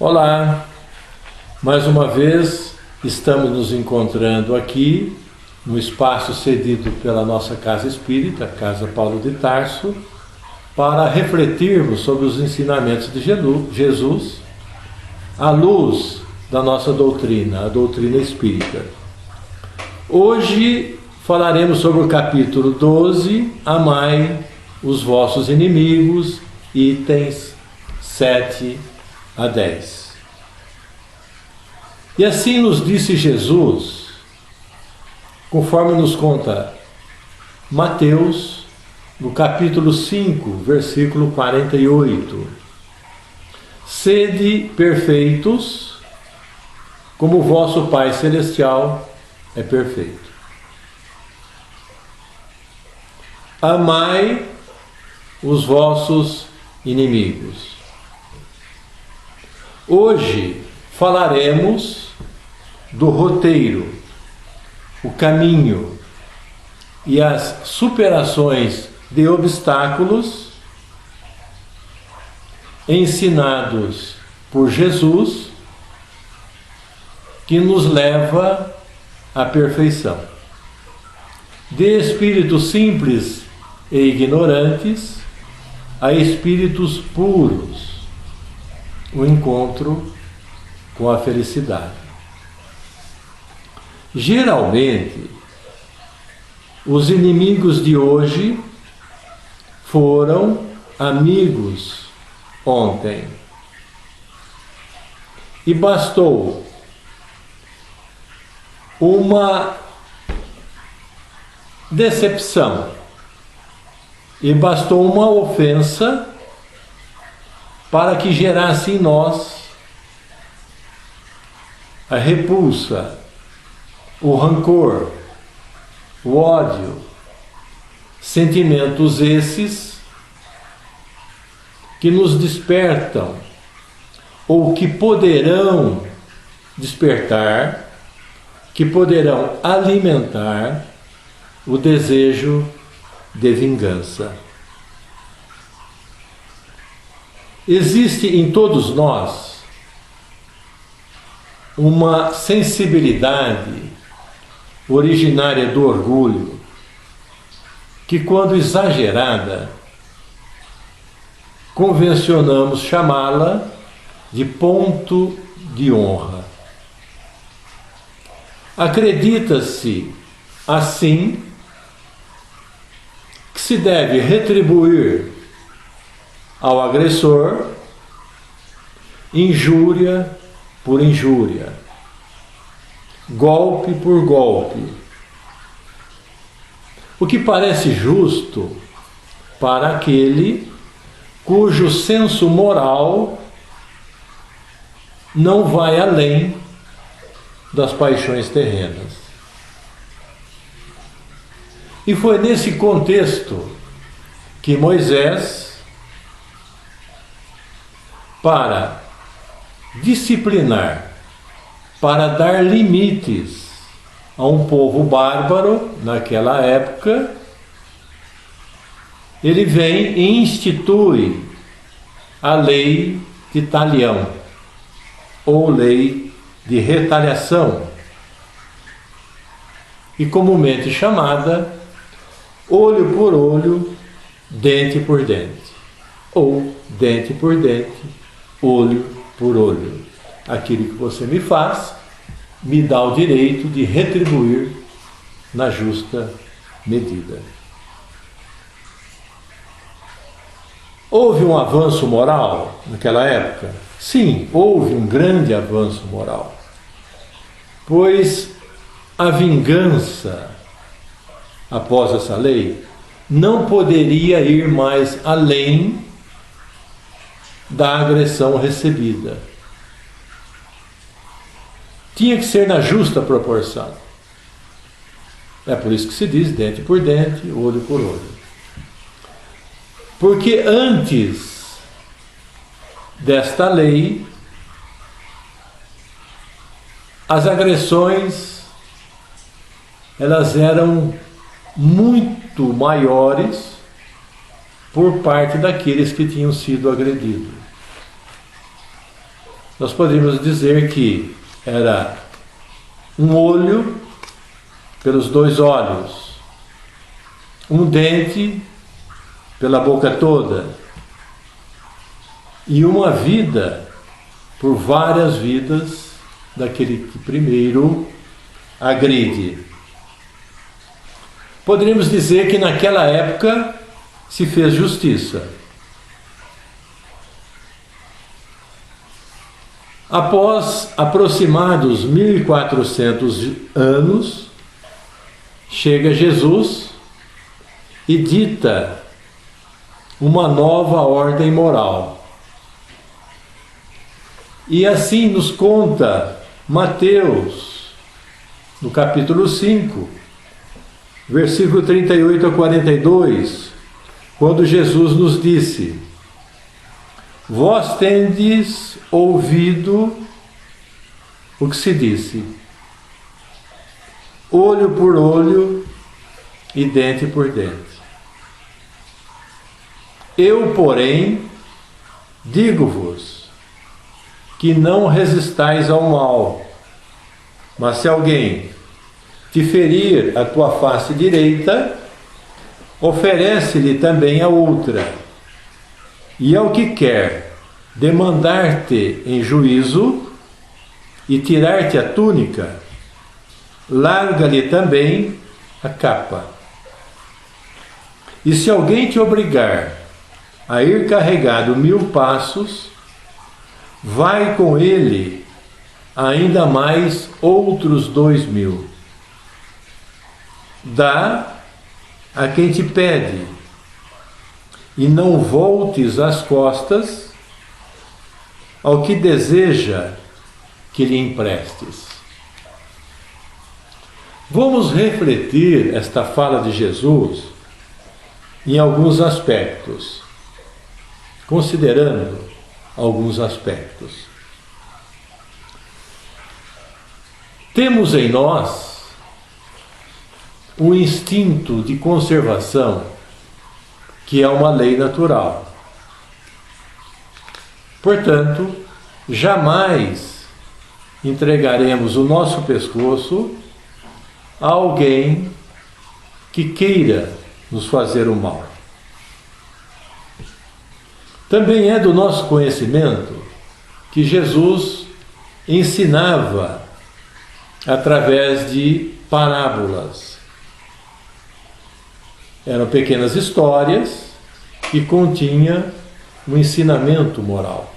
Olá, mais uma vez estamos nos encontrando aqui no espaço cedido pela nossa Casa Espírita, Casa Paulo de Tarso, para refletirmos sobre os ensinamentos de Jesus à luz da nossa doutrina, a doutrina espírita. Hoje falaremos sobre o capítulo 12, Amai os vossos inimigos, itens 7 a 10. E assim nos disse Jesus, conforme nos conta Mateus, no capítulo 5, versículo 48. Sede perfeitos, como o vosso Pai Celestial é perfeito. Amai os vossos inimigos. Hoje falaremos do roteiro, o caminho e as superações de obstáculos ensinados por Jesus, que nos leva à perfeição. De espíritos simples e ignorantes a espíritos puros, o encontro com a felicidade. Geralmente, os inimigos de hoje foram amigos ontem. E bastou uma decepção, e bastou uma ofensa para que gerasse em nós a repulsa, o rancor, o ódio, sentimentos esses que nos despertam ou que poderão despertar, que poderão alimentar o desejo de vingança. Existe em todos nós uma sensibilidade originária do orgulho, que, quando exagerada, convencionamos chamá-la de ponto de honra. Acredita-se, assim, que se deve retribuir ao agressor injúria por injúria, golpe por golpe, o que parece justo para aquele cujo senso moral não vai além das paixões terrenas. E foi nesse contexto que Moisés, para disciplinar, para dar limites a um povo bárbaro naquela época, ele vem e institui a lei de talião, ou lei de retaliação, e comumente chamada olho por olho, dente por dente, ou dente por dente, olho por olho. Aquilo que você me faz, me dá o direito de retribuir na justa medida. Houve um avanço moral naquela época? Sim, houve um grande avanço moral, pois a vingança, após essa lei, não poderia ir mais além da agressão recebida. Tinha que ser na justa proporção. É por isso que se diz dente por dente, olho por olho. Porque antes desta lei, as agressões elas eram muito maiores por parte daqueles que tinham sido agredidos. nós poderíamos dizer que era um olho pelos 2 olhos, um dente pela boca toda, e uma vida por várias vidas daquele que primeiro agride. Poderíamos dizer que naquela época se fez justiça. Após aproximados 1400 anos, chega Jesus e dita uma nova ordem moral. E assim nos conta Mateus, no capítulo 5, versículo 38 a 42, quando Jesus nos disse: Vós tendes ouvido o que se disse, olho por olho e dente por dente. Eu, porém, digo-vos que não resistais ao mal, mas se alguém te ferir a tua face direita, oferece-lhe também a outra. E ao que quer demandar-te em juízo e tirar-te a túnica, larga-lhe também a capa. E se alguém te obrigar a ir carregado 1000 passos, vai com ele ainda mais outros 2000. Dá a quem te pede, e não voltes as costas ao que deseja que lhe emprestes. Vamos refletir esta fala de Jesus em alguns aspectos, considerando alguns aspectos. Temos em nós um instinto de conservação que é uma lei natural. Portanto, jamais entregaremos o nosso pescoço a alguém que queira nos fazer o mal. Também é do nosso conhecimento que Jesus ensinava através de parábolas. Eram pequenas histórias que continham um ensinamento moral.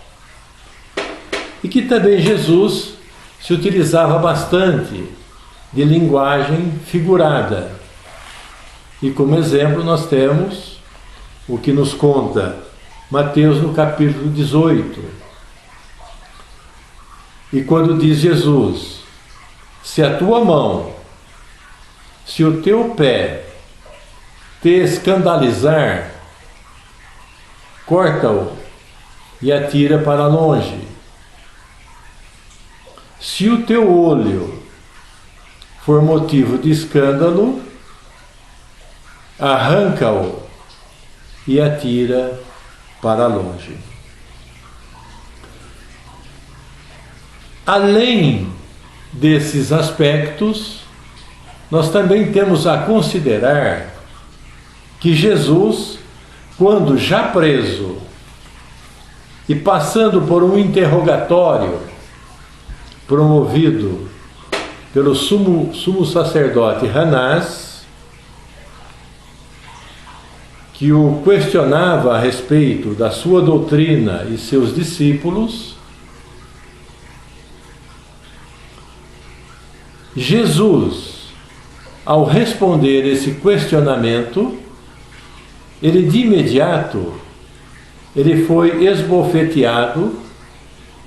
E que também Jesus se utilizava bastante de linguagem figurada. E como exemplo nós temos o que nos conta Mateus no capítulo 18. E quando diz Jesus: se a tua mão, se o teu pé te escandalizar, corta-o e atira para longe. Se o teu olho for motivo de escândalo, arranca-o e atira para longe. Além desses aspectos, nós também temos a considerar que Jesus, quando já preso e passando por um interrogatório promovido pelo sumo sacerdote Anás, que o questionava a respeito da sua doutrina e seus discípulos, Jesus, ao responder esse questionamento, ele de imediato, ele foi esbofeteado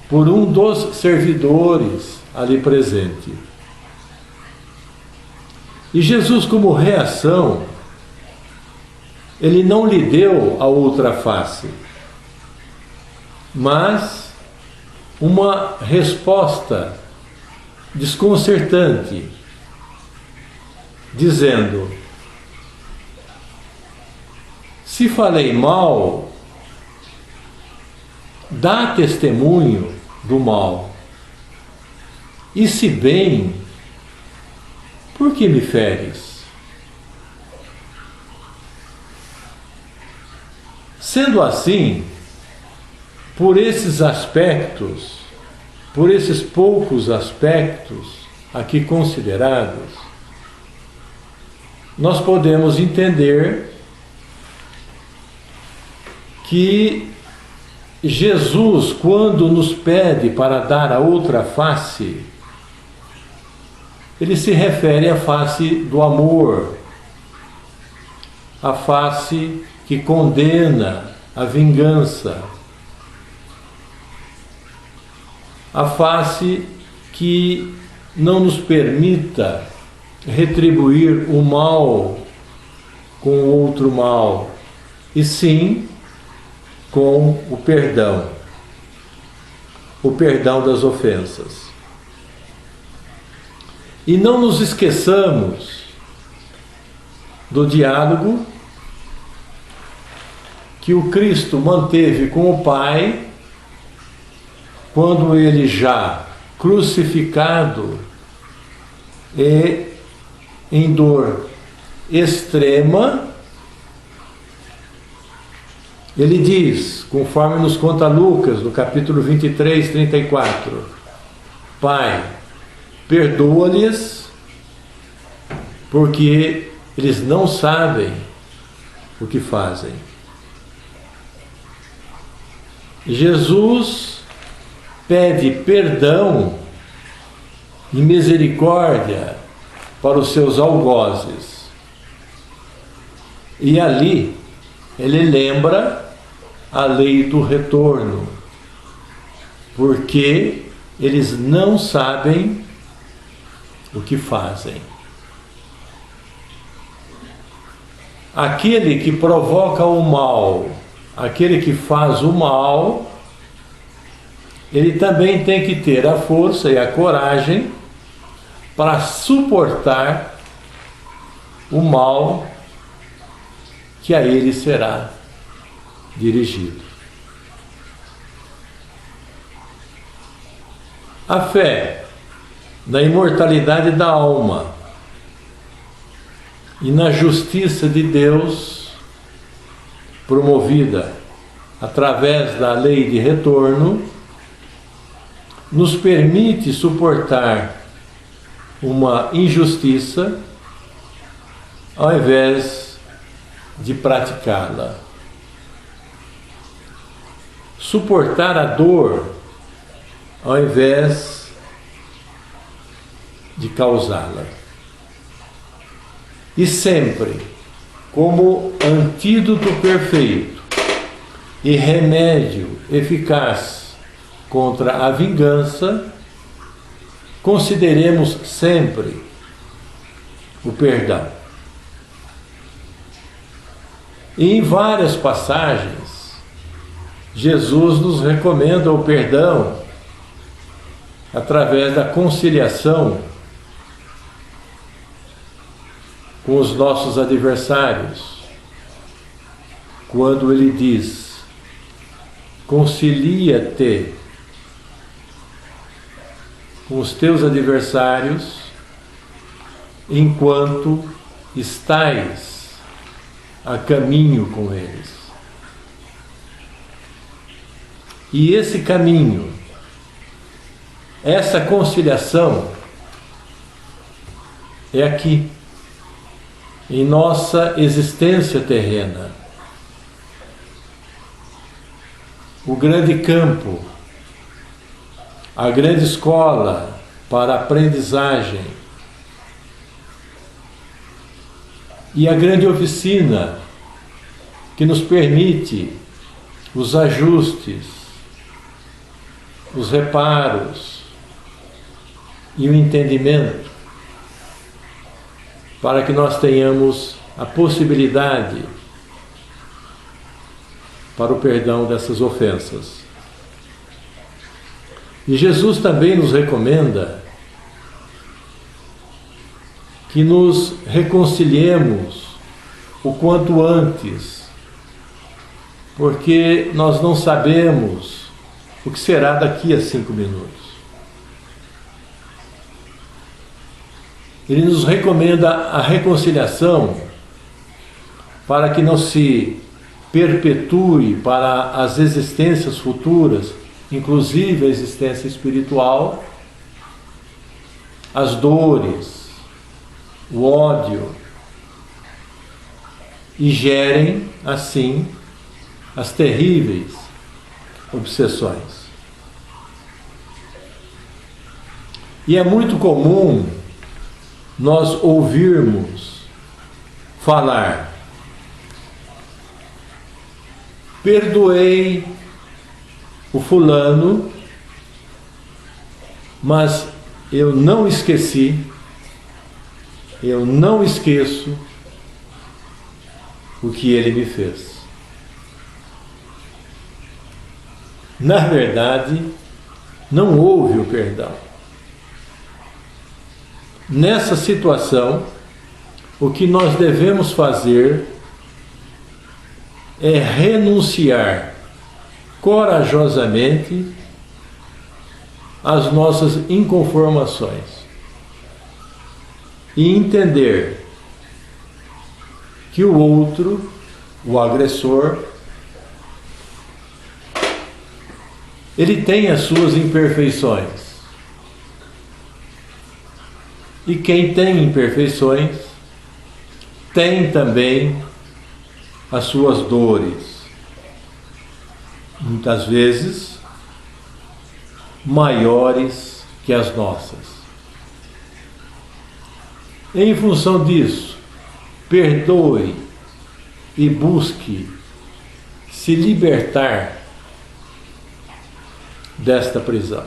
por um dos servidores ali presente. E Jesus, como reação, ele não lhe deu a outra face, mas uma resposta desconcertante, dizendo: se falei mal, dá testemunho do mal. E se bem, por que me feres? Sendo assim, por esses aspectos, por esses poucos aspectos aqui considerados, nós podemos entender que Jesus, quando nos pede para dar a outra face, ele se refere à face do amor, à face que condena a vingança, a face que não nos permita retribuir o mal com outro mal, e sim com o perdão das ofensas. E não nos esqueçamos do diálogo que o Cristo manteve com o Pai quando ele, já crucificado e em dor extrema, ele diz, conforme nos conta Lucas, no capítulo 23, 34, Pai, perdoa-lhes, porque eles não sabem o que fazem. Jesus pede perdão e misericórdia para os seus algozes. E ali ele lembra a lei do retorno, porque eles não sabem o que fazem. Aquele que provoca o mal, aquele que faz o mal, ele também tem que ter a força e a coragem para suportar o mal que a ele será dirigido. A fé na imortalidade da alma e na justiça de Deus, promovida através da lei de retorno, nos permite suportar uma injustiça ao invés de praticá-la. Suportar a dor ao invés de causá-la. E sempre, como antídoto perfeito e remédio eficaz contra a vingança, consideremos sempre o perdão. E em várias passagens, Jesus nos recomenda o perdão através da conciliação com os nossos adversários, quando ele diz: concilia-te com os teus adversários enquanto estais a caminho com eles. E esse caminho, essa conciliação, é aqui, em nossa existência terrena. O grande campo, a grande escola para a aprendizagem e a grande oficina que nos permite os ajustes, os reparos e o entendimento, para que nós tenhamos a possibilidade para o perdão dessas ofensas. E Jesus também nos recomenda que nos reconciliemos o quanto antes, porque nós não sabemos o que será daqui a 5 minutos. Ele nos recomenda a reconciliação para que não se perpetue para as existências futuras, inclusive a existência espiritual, as dores, o ódio, e gerem, assim, as terríveis obsessões. E é muito comum nós ouvirmos falar: perdoei o fulano, mas eu não esqueci, eu não esqueço o que ele me fez. Na verdade, não houve o perdão. Nessa situação, o que nós devemos fazer é renunciar corajosamente às nossas inconformações e entender que o outro, o agressor, ele tem as suas imperfeições. E quem tem imperfeições tem também as suas dores, muitas vezes maiores que as nossas. Em função disso, perdoe e busque se libertar desta prisão.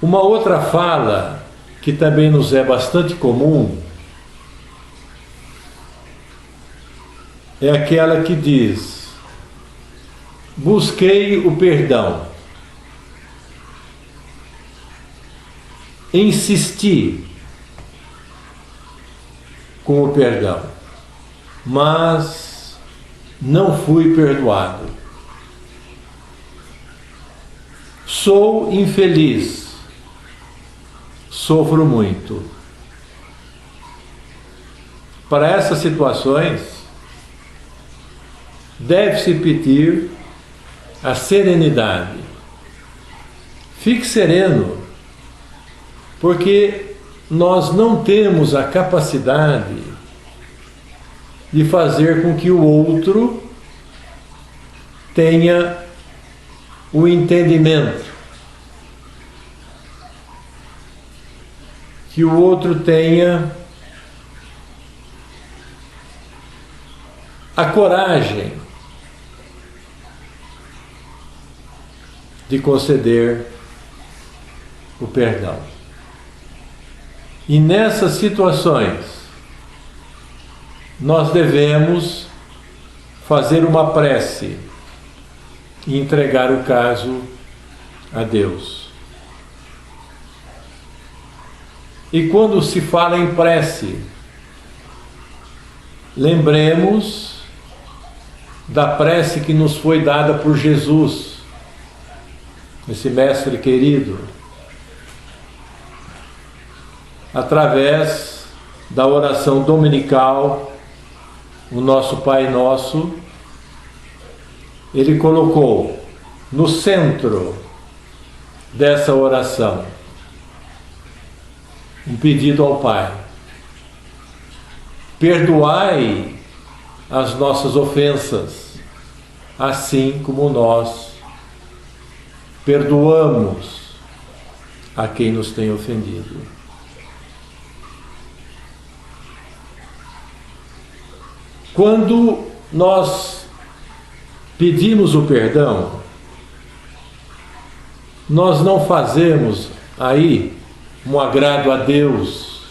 Uma outra fala que também nos é bastante comum é aquela que diz: busquei o perdão, insisti com o perdão, mas não fui perdoado. Sou infeliz, sofro muito. Para essas situações, deve-se pedir a serenidade. Fique sereno, porque nós não temos a capacidade de fazer com que o outro tenha o entendimento, que o outro tenha a coragem de conceder o perdão. E nessas situações, nós devemos fazer uma prece e entregar o caso a Deus. E quando se fala em prece, lembremos da prece que nos foi dada por Jesus, esse mestre querido, através da oração dominical, o nosso Pai Nosso. Ele colocou no centro dessa oração um pedido ao Pai: perdoai as nossas ofensas, assim como nós perdoamos a quem nos tem ofendido. Quando nós pedimos o perdão, nós não fazemos aí um agrado a Deus.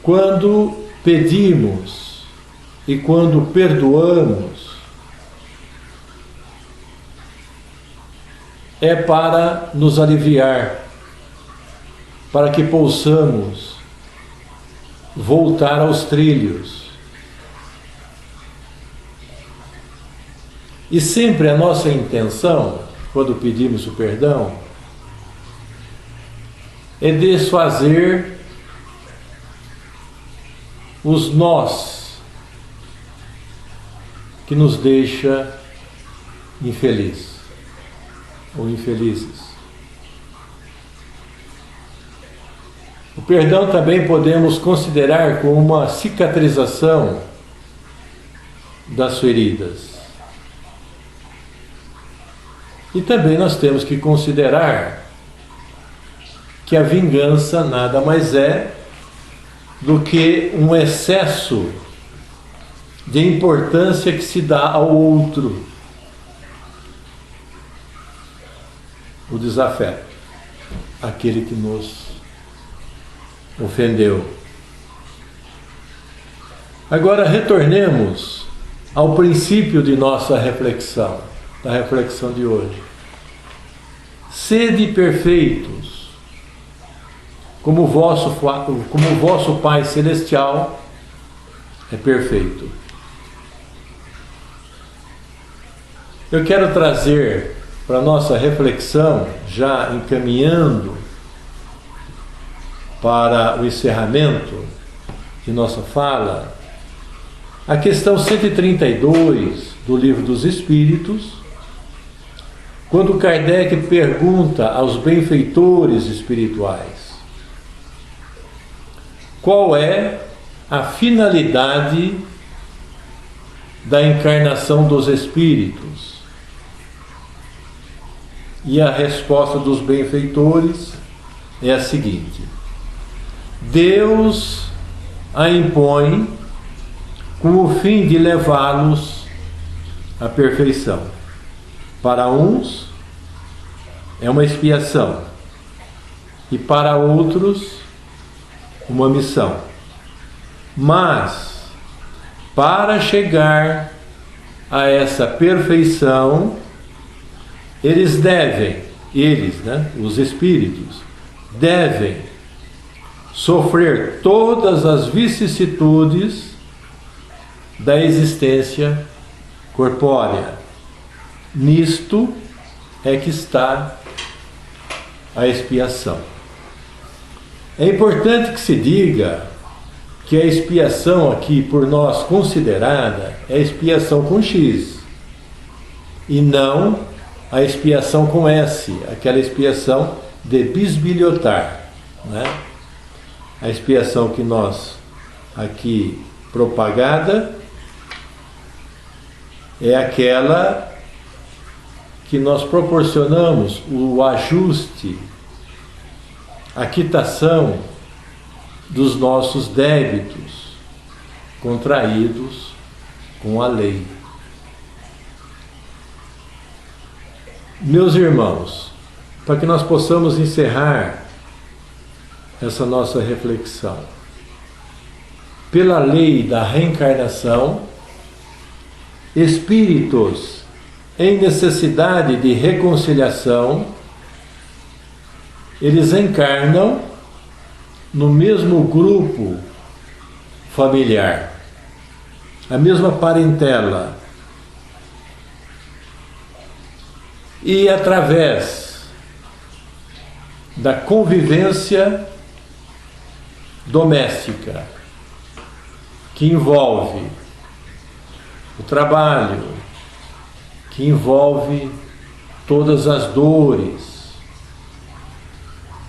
Quando pedimos e quando perdoamos, é para nos aliviar, para que possamos voltar aos trilhos, E sempre a nossa intenção, quando pedimos o perdão, é desfazer os nós que nos deixa infeliz ou infelizes. O perdão também podemos considerar como uma cicatrização das feridas. E também nós temos que considerar que a vingança nada mais é do que um excesso de importância que se dá ao outro. O desafeto, aquele que nos ofendeu. Agora retornemos ao princípio de nossa reflexão, da reflexão de hoje. Sede perfeitos, como o vosso Pai Celestial é perfeito. Eu quero trazer para a nossa reflexão, já encaminhando para o encerramento de nossa fala, a questão 132 do Livro dos Espíritos, quando Kardec pergunta aos benfeitores espirituais qual é a finalidade da encarnação dos espíritos. E a resposta dos benfeitores é a seguinte: Deus a impõe com o fim de levá-los à perfeição. Para uns é uma expiação e para outros uma missão. Mas para chegar a essa perfeição, eles, os espíritos, devem sofrer todas as vicissitudes da existência corpórea. Nisto é que está a expiação. É importante que se diga que a expiação aqui por nós considerada é expiação com X e não a expiação com S, aquela expiação de bisbilhotar, né? A expiação que nós aqui propagada é aquela que nós proporcionamos o ajuste, a quitação dos nossos débitos contraídos com a lei. Meus irmãos, para que nós possamos encerrar essa nossa reflexão, pela lei da reencarnação, espíritos em necessidade de reconciliação, eles encarnam no mesmo grupo familiar, a mesma parentela, e através da convivência doméstica, que envolve o trabalho, que envolve todas as dores,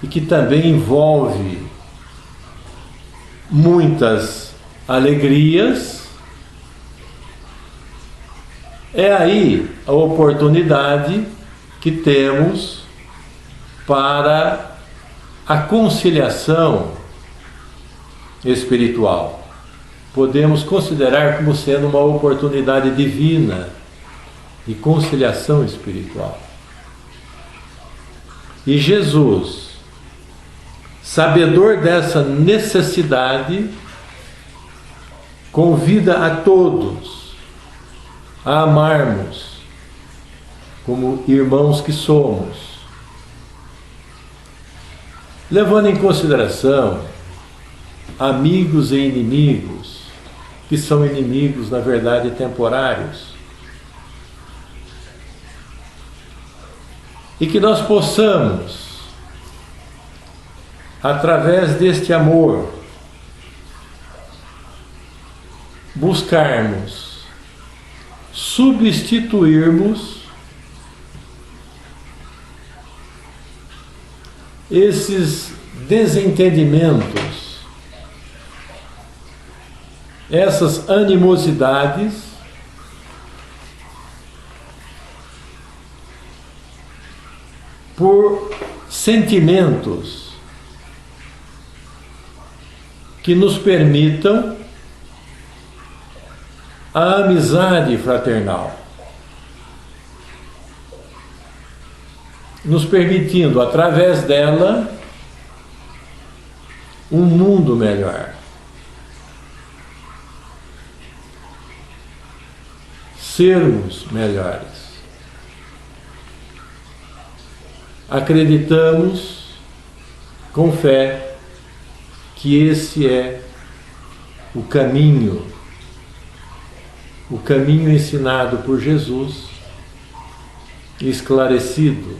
e que também envolve muitas alegrias, é aí a oportunidade que temos para a conciliação espiritual. Podemos considerar como sendo uma oportunidade divina de conciliação espiritual. E Jesus, sabedor dessa necessidade, convida a todos a amarmos como irmãos que somos, levando em consideração amigos e inimigos, que são inimigos, na verdade, temporários, e que nós possamos, através deste amor, buscarmos substituirmos esses desentendimentos, essas animosidades por sentimentos que nos permitam a amizade fraternal, nos permitindo, através dela, um mundo melhor. Sermos melhores. Acreditamos, com fé, que esse é o caminho ensinado por Jesus, esclarecido,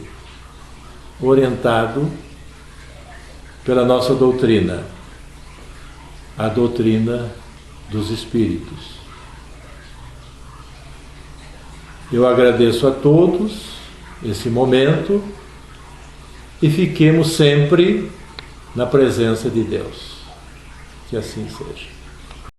orientado pela nossa doutrina, a doutrina dos Espíritos. Eu agradeço a todos esse momento e fiquemos sempre na presença de Deus. Que assim seja.